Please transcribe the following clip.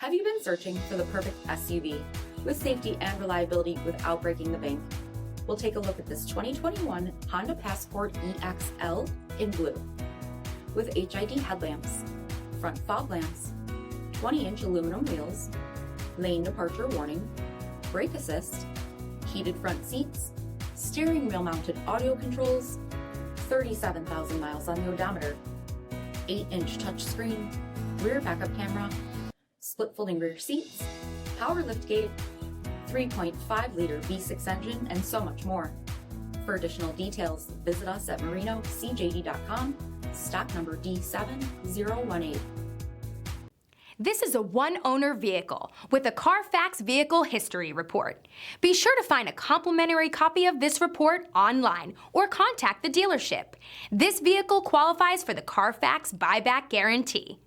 Have you been searching for the perfect SUV with safety and reliability without breaking the bank? We'll take a look at this 2021 Honda Passport EXL in blue. With HID headlamps, front fog lamps, 20-inch aluminum wheels, lane departure warning, brake assist, heated front seats, steering wheel mounted audio controls, 37,000 miles on the odometer, 8-inch touchscreen, rear backup camera, split folding rear seats, power liftgate, 3.5-liter V6 engine, and so much more. For additional details, visit us at marinocjd.com, stock number D7018. This is a one-owner vehicle with a CARFAX Vehicle History Report. Be sure to find a complimentary copy of this report online or contact the dealership. This vehicle qualifies for the CARFAX Buyback Guarantee.